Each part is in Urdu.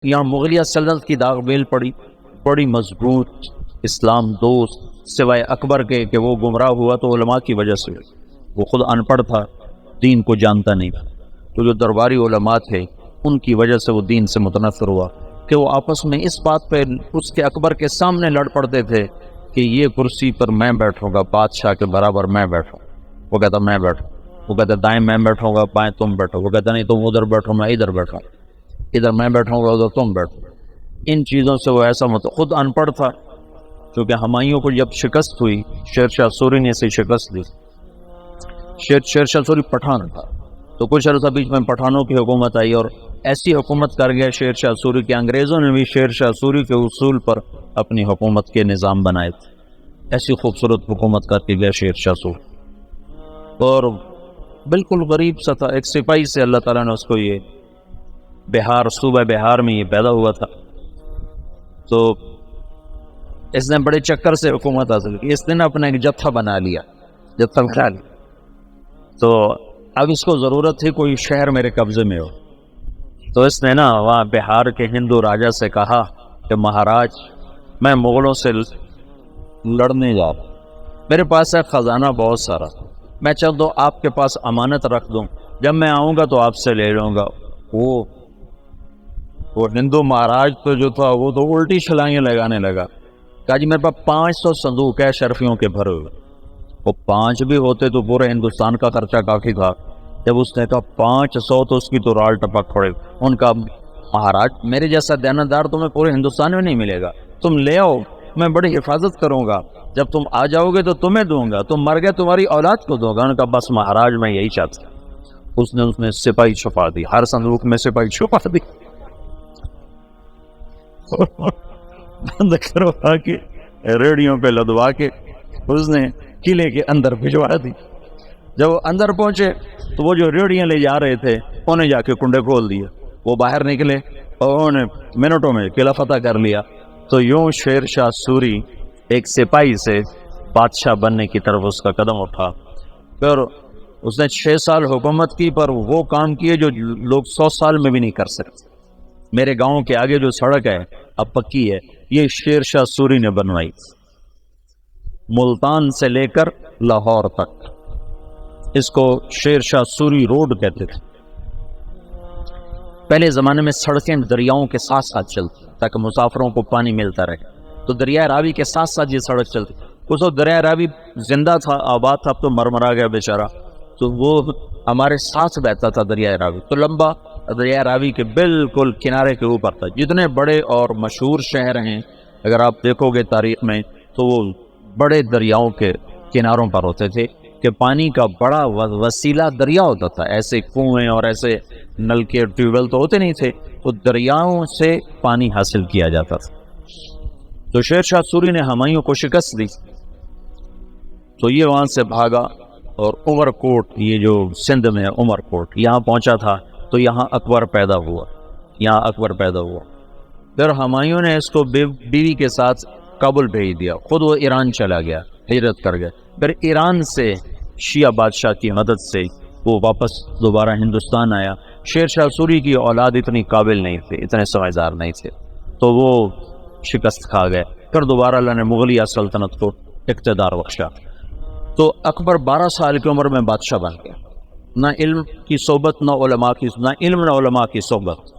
یہاں مغلیہ سلطنت کی داغ بیل پڑی، بڑی مضبوط اسلام دوست، سوائے اکبر کے کہ وہ گمراہ ہوا تو علماء کی وجہ سے، وہ خود ان پڑھ تھا، دین کو جانتا نہیں تھا، تو جو درباری علماء تھے ان کی وجہ سے وہ دین سے متنفر ہوا کہ وہ آپس میں اس بات پہ اس کے اکبر کے سامنے لڑ پڑتے تھے کہ یہ کرسی پر میں بیٹھوں گا، بادشاہ کے برابر میں بیٹھوں، وہ کہتا میں بیٹھوں، وہ کہتا دائیں میں بیٹھوں گا، بائیں تم بیٹھو، وہ کہتا نہیں تم ادھر بیٹھو میں ادھر بیٹھا، ادھر میں بیٹھوں گا ادھر تم بیٹھو۔ ان چیزوں سے وہ ایسا خود ان پڑھ تھا، کیونکہ ہمایوں کو جب شکست ہوئی، شیر شاہ سوری نے اسے شکست دی، شیر شاہ سوری پٹھان تھا، تو کچھ عرصہ بیچ میں پٹھانوں کی حکومت آئی اور ایسی حکومت کر گیا شیر شاہ سوری کہ انگریزوں نے بھی شیر شاہ سوری کے اصول پر اپنی حکومت کے نظام بنائے تھے۔ ایسی خوبصورت حکومت کر کے گیا شیر شاہ سوری، اور بالکل غریب سا تھا، ایک سپاہی سے اللہ تعالیٰ نے اس کو یہ بہار، صوبہ بہار میں یہ پیدا ہوا تھا، تو اس نے بڑے چکر سے حکومت حاصل کی، اس نے اپنا ایک جتھا بنا لیا، جتھا بنا لیا، تو اب اس کو ضرورت تھی کوئی شہر میرے قبضے میں ہو، تو اس نے نا وہاں بہار کے ہندو راجا سے کہا کہ مہاراج میں مغلوں سے لڑنے جا رہا ہوں، میرے پاس ہے خزانہ بہت سارا، میں چاہتا ہوں آپ کے پاس امانت رکھ دوں، جب میں آؤں گا تو آپ سے لے لوں گا۔ وہ ہندو مہاراج تو جو تھا وہ تو الٹی چھلانگیں لگانے لگا، کہا جی میرے پاس 500 صندوق ہے شرفیوں کے بھرے ہوئے، وہ 5 بھی ہوتے تو پورے ہندوستان کا خرچہ کافی تھا، جب اس نے کہا 500 تو اس کی تو رال ٹپک پڑے، ان کا مہاراج میرے جیسا دیانتدار تمہیں پورے ہندوستان میں نہیں ملے گا، تم لے آؤ میں بڑی حفاظت کروں گا، جب تم آ جاؤ گے تو تمہیں دوں گا، تم مر گئے تمہاری اولاد کو دوں گا۔ ان کا بس مہاراج میں یہی چاہتا، اس نے سپاہی چھپا دی، ہر صندوق میں سپاہی چھپا دی، بند کروا کے ریڑیوں پہ لدوا کے اس نے قلعے کے اندر بھجوا دی۔ جب وہ اندر پہنچے تو وہ جو ریڑیاں لے جا رہے تھے انہیں جا کے کنڈے کھول دیے، وہ باہر نکلے اور انہوں نے منٹوں میں قلعہ فتح کر لیا۔ تو یوں شیر شاہ سوری ایک سپاہی سے بادشاہ بننے کی طرف اس کا قدم اٹھا، پھر اس نے 6 سال حکومت کی، پر وہ کام کیے جو لوگ 100 سال میں بھی نہیں کر سکتے۔ میرے گاؤں کے آگے جو سڑک ہے اب پکی ہے، یہ شیر شاہ سوری نے بنوائی، ملتان سے لے کر لاہور تک، اس کو شیر شاہ سوری روڈ کہتے تھے۔ پہلے زمانے میں سڑکیں دریاؤں کے ساتھ ساتھ چلتی تاکہ مسافروں کو پانی ملتا رہے، تو دریائے راوی کے ساتھ ساتھ یہ سڑک چلتی۔ اس وقت دریائے راوی زندہ تھا، آباد تھا، اب تو مرمرا گیا بیچارہ، تو وہ ہمارے ساتھ بہتا تھا دریائے راوی، تو لمبا دریائے راوی کے بالکل کنارے کے اوپر تھا۔ جتنے بڑے اور مشہور شہر ہیں اگر آپ دیکھو گے تاریخ میں تو وہ بڑے دریاؤں کے کناروں پر ہوتے تھے، کہ پانی کا بڑا وسیلہ دریا ہوتا تھا، ایسے کنویں اور ایسے نل کے ٹیوب ویل تو ہوتے نہیں تھے، تو دریاؤں سے پانی حاصل کیا جاتا تھا۔ تو شیر شاہ سوری نے ہمایوں کو شکست دی، تو یہ وہاں سے بھاگا اور عمر کوٹ، یہ جو سندھ میں ہے عمر کوٹ، یہاں پہنچا تھا، تو یہاں اکبر پیدا ہوا، یہاں اکبر پیدا ہوا۔ پھر ہمایوں نے اس کو بیوی کے ساتھ کابل بھیج دیا، خود وہ ایران چلا گیا، ہجرت کر گیا، پھر ایران سے شیعہ بادشاہ کی مدد سے وہ واپس دوبارہ ہندوستان آیا۔ شیر شاہ سوری کی اولاد اتنی قابل نہیں تھے، اتنے سمجھدار نہیں تھے، تو وہ شکست کھا گئے، پھر دوبارہ اللہ نے مغلیہ سلطنت کو اقتدار بخشا۔ تو اکبر 12 سال کی عمر میں بادشاہ بن گیا، نہ علم کی صحبت، نہ علماء کی، نہ علم نہ علماء کی صحبت،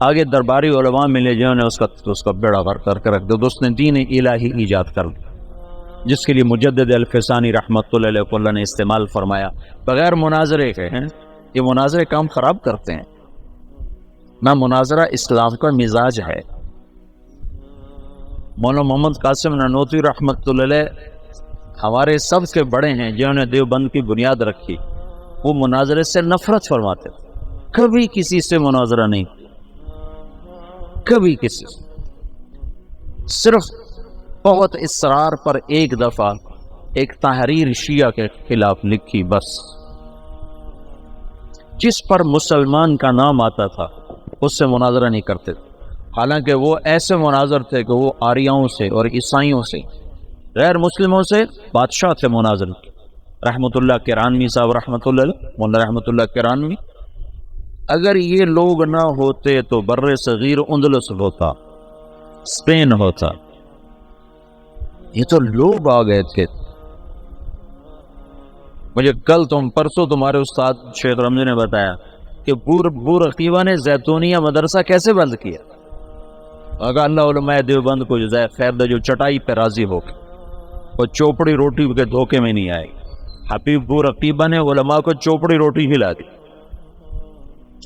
آگے درباری علماء ملے جنہوں نے اس کا بیڑا غرق کر کے رکھ دیا، تو اس نے دین الہی ایجاد کر دیا، جس کے لیے مجدد الفسانی رحمۃ اللہ علیہ کو اللہ نے استعمال فرمایا، بغیر مناظرے کے ہیں، یہ مناظرے کام خراب کرتے ہیں، نہ مناظرہ اسلام کا مزاج ہے۔ مولانا محمد قاسم نانوتوی رحمۃ اللہ علیہ ہمارے سب سے بڑے ہیں جنہوں نے دیوبند کی بنیاد رکھی، وہ مناظرے سے نفرت فرماتے تھے، کبھی کسی سے مناظرہ نہیں، کبھی کسی سے، صرف بہت اصرار پر ایک دفعہ ایک تحریر شیعہ کے خلاف لکھی، بس جس پر مسلمان کا نام آتا تھا اس سے مناظرہ نہیں کرتے تھے، حالانکہ وہ ایسے مناظر تھے کہ وہ آریاؤں سے اور عیسائیوں سے، غیر مسلموں سے بادشاہ تھے مناظر۔ رحمۃ اللہ کرانوی صاحب، رحمۃ اللہ مولانا رحمۃ اللہ کرانوی، اگر یہ لوگ نہ ہوتے تو بر صغیر اندلس ہوتا، اسپین ہوتا. یہ تو لوگ آ گئے تھے. مجھے کل پرسوں تمہارے استاد شیخ رمضی نے بتایا کہ بور عقیبہ نے زیتونیہ مدرسہ کیسے بند کیا. اگر اللہ علماء دیوبند کو جزائے خیر دے جو چٹائی پہ راضی ہو کے اور چوپڑی روٹی کے دھوکے میں نہیں آئے. حبیب بور عقیبہ نے علماء کو چوپڑی روٹی کھلا دی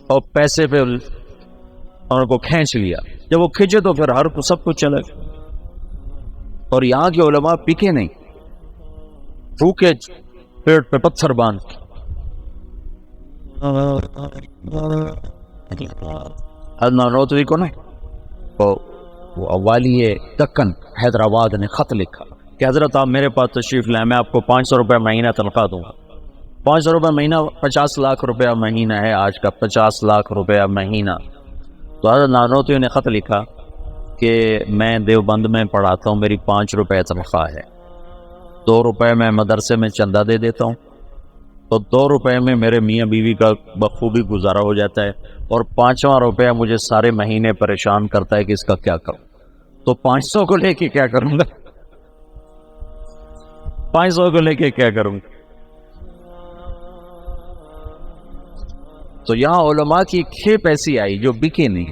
اور پیسے پہ ان کو کھینچ لیا. جب وہ کھینچے تو پھر ہر سب کچھ چلا گیا. اور یہاں کے علماء پیکے نہیں، بھوکے پیٹ پہ پتھر باندھ. نانوتوی کو نہیں وہ والی دکن حیدرآباد نے خط لکھا کہ حضرت آپ میرے پاس تشریف لائیں، میں آپ کو 500 روپے مہینہ تنخواہ دوں گا. 500 روپے مہینہ 50 لاکھ روپیہ مہینہ ہے آج کا، 50 لاکھ روپیہ مہینہ. تو حضرت نانوتوی نے خط لکھا کہ میں دیوبند میں پڑھاتا ہوں، میری 5 روپے تنخواہ ہے، 2 روپے میں مدرسے میں چندہ دے دیتا ہوں، تو 2 روپے میں میرے میاں بیوی کا بخوبی گزارا ہو جاتا ہے، اور 5واں روپیہ مجھے سارے مہینے پریشان کرتا ہے کہ اس کا کیا کروں. تو 500 کو لے کے کیا کروں گا، 500 کو لے کے کیا کروں گا. تو یہاں علماء کی کھیپ ایسی آئی جو بکے نہیں.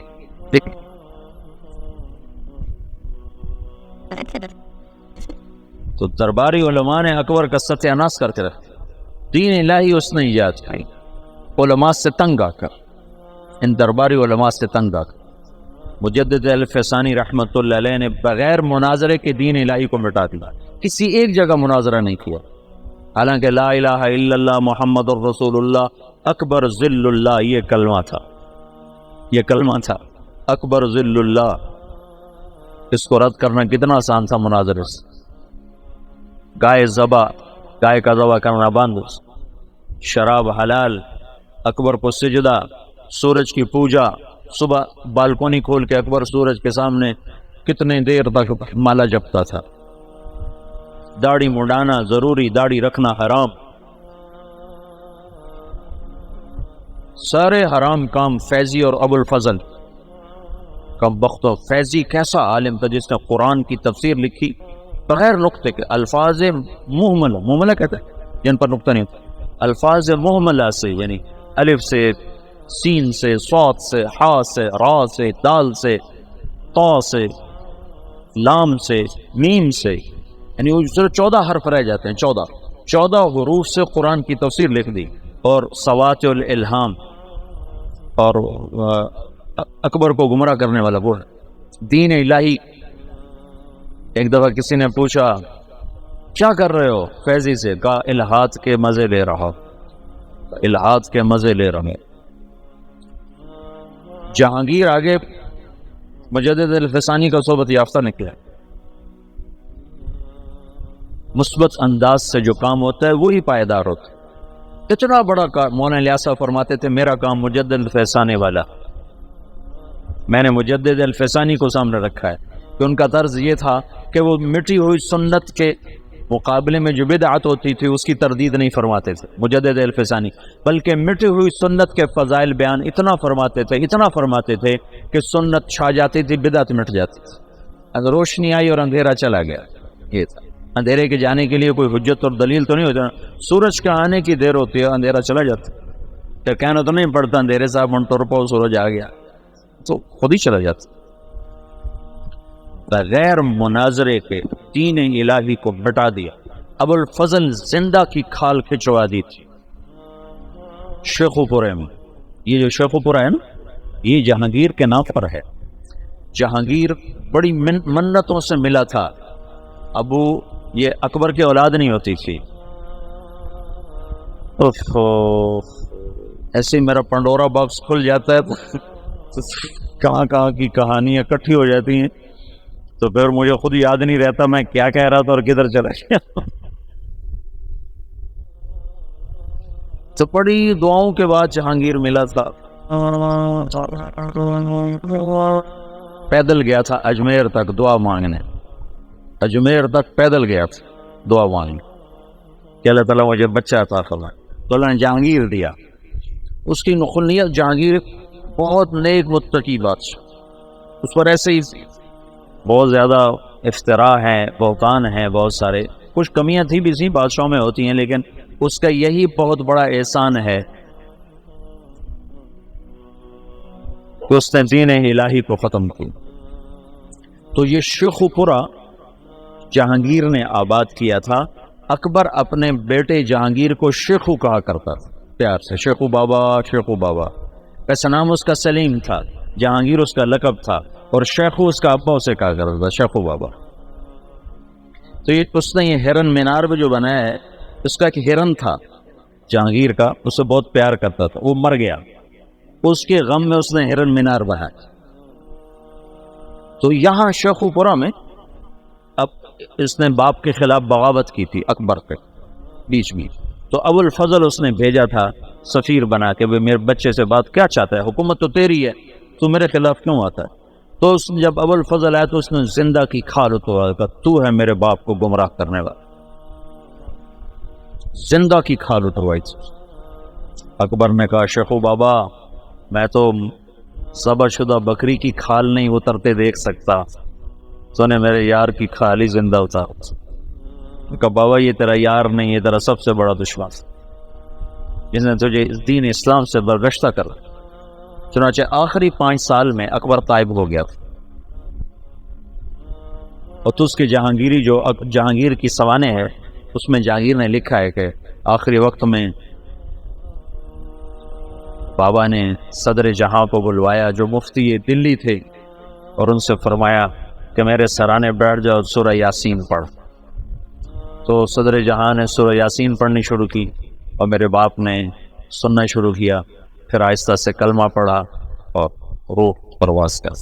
تو درباری علماء نے اکبر کا ستیہ ناش کر کے رکھا. دین الہی اس نے ایجاد کی علماء سے تنگ آ کر، ان درباری علماء سے تنگ آ کر. مجدد الفسانی رحمت اللہ علیہ نے بغیر مناظرے کے دین الہی کو مٹا دیا. کسی ایک جگہ مناظرہ نہیں کیا، حالانکہ لا الہ الا اللہ محمد الرسول اللہ اکبر ذل اللہ یہ کلمہ تھا، یہ کلمہ تھا اکبر ذل اللہ. اس کو رد کرنا کتنا آسان تھا مناظرے سے. گائے کا ذبح کرنا بند، شراب حلال، اکبر کو سجدہ، سورج کی پوجا. صبح بالکونی کھول کے اکبر سورج کے سامنے کتنے دیر تک مالا جپتا تھا. داڑھی مڈانا ضروری، داڑھی رکھنا حرام. سارے حرام کام فیضی اور ابو الفضل کم بخت. و فیضی کیسا عالم تھا جس نے قرآن کی تفسیر لکھی بغیر نقطے کے. الفاظ محملہ کہتے ہیں جن پر نقطہ نہیں ہوتا. الفاظ محملہ سے یعنی الف سے، سین سے، صاد سے، حا سے، را سے، دال سے، طا سے، لام سے، میم سے، یعنی وہ صرف 14 حرف رہ جاتے ہیں. 14 حروف سے قرآن کی تفسیر لکھ دی. اور سوات الالہام. اور اکبر کو گمراہ کرنے والا وہ ہے دین الہی. ایک دفعہ کسی نے پوچھا کیا کر رہے ہو فیضی سے، کہا الہات کے مزے لے رہا، الہات کے مزے لے رہے. جہانگیر آگے مجدد الفسانی کا صحبت یافتہ نکلا. مثبت انداز سے جو کام ہوتا ہے وہی پائیدار ہوتا ہے. اتنا بڑا کام مولانا الیاس صاحب فرماتے تھے میرا کام مجدد الفسانی والا. میں نے مجدد الفسانی کو سامنے رکھا ہے کہ ان کا طرز یہ تھا کہ وہ مٹی ہوئی سنت کے مقابلے میں جو بدعت ہوتی تھی اس کی تردید نہیں فرماتے تھے مجدد الفسانی، بلکہ مٹی ہوئی سنت کے فضائل بیان اتنا فرماتے تھے کہ سنت چھا جاتی تھی، بدعت مٹ جاتی تھی. اگر روشنی آئی اور اندھیرا چلا گیا. یہ تھا. اندھیرے کے جانے کے لیے کوئی حجت اور دلیل تو نہیں ہوتا. سورج کے آنے کی دیر ہوتی ہے اندھیرا چلا جاتا. تو کہنا تو نہیں پڑتا اندھیرے صاحب منٹور پاؤ سورج آ گیا، تو خود ہی چلا جاتا. بغیر مناظرے کے دین الہی کو بٹا دیا. ابو الفضل زندہ کی کھال کھچوا دی تھی شیخو پورے میں. یہ جو شیخو پورہ ہے نا، یہ جہانگیر کے نام پر ہے. جہانگیر بڑی منتوں سے ملا تھا. ابو یہ اکبر کی اولاد نہیں ہوتی تھی. ایسے میرا پنڈورا باکس کھل جاتا ہے تو کہاں کی کہانیاں اکٹھی ہو جاتی ہیں، تو پھر مجھے خود یاد نہیں رہتا میں کیا کہہ رہا تھا اور کدھر چلا گیا. تو بڑی دعاؤں کے بعد جہانگیر ملا تھا. پیدل گیا تھا اجمیر تک دعا مانگنے. اجمیر تک پیدل گیا تھا دعا مانگنے کہ اللہ تعالیٰ مجھے بچہ عطا فرمائے. تو اللہ نے جہانگیر دیا. اس کی نخلیت جہانگیر بہت نیک متقی بادشاہ، اس پر ایسے ہی بہت زیادہ افتراء ہیں، بہتان ہیں، بہت سارے، کچھ کمیاں تھی بھی اسی بادشاہوں میں ہوتی ہیں، لیکن اس کا یہی بہت بڑا احسان ہے کہ اس نے دین الہی کو ختم کی۔ تو یہ شیخو پورہ جہانگیر نے آباد کیا تھا۔ اکبر اپنے بیٹے جہانگیر کو شیخو کہا کرتا تھا پیار سے، شیخو بابا، شیخو بابا۔ ویسے نام اس کا سلیم تھا، جہانگیر اس کا لقب تھا، اور شیخو اس کا ابا اسے کہا کرتا تھا، شیخو بابا۔ تو اس نے یہ ہرن مینار بھی جو بنایا ہے، اس کا ایک ہرن تھا جہانگیر کا، اسے بہت پیار کرتا تھا، وہ مر گیا، اس کے غم میں اس نے ہرن مینار بنایا۔ تو یہاں شیخو پورہ میں اب اس نے باپ کے خلاف بغاوت کی تھی اکبر کے بیچ میں، تو ابو الفضل اس نے بھیجا تھا سفیر بنا کے، وہ میرے بچے سے بات کیا چاہتا ہے، حکومت تو تیری ہے، تو میرے خلاف کیوں آتا ہے؟ تو جب ابو الفضل آیا تو اس نے زندہ کی کھال اتارا، کہا تو ہے میرے باپ کو گمراہ کرنے والا، زندہ کی کھال اتروائی تھی۔ اکبر نے کہا شیخو بابا میں تو ذبح شدہ بکری کی کھال نہیں اترتے دیکھ سکتا، تو نے میرے یار کی کھال ہی زندہ اتار۔ کہا بابا یہ تیرا یار نہیں، یہ تیرا سب سے بڑا دشمن، جس نے تجھے اس دین اسلام سے برگشتہ کر۔ چنانچہ آخری 5 سال میں اکبر طائب ہو گیا تھا، اور تو اس کی جہانگیری جو جہانگیر کی سوانح ہے، اس میں جہانگیر نے لکھا ہے کہ آخری وقت میں بابا نے صدر جہاں کو بلوایا جو مفتی دلی تھے، اور ان سے فرمایا کہ میرے سرانے بیٹھ جاؤ، سورہ یاسین پڑھ۔ تو صدر جہاں نے سورہ یاسین پڑھنی شروع کی، اور میرے باپ نے سننا شروع کیا، پھر آہستہ سے کلمہ پڑھا اور روح پرواز کر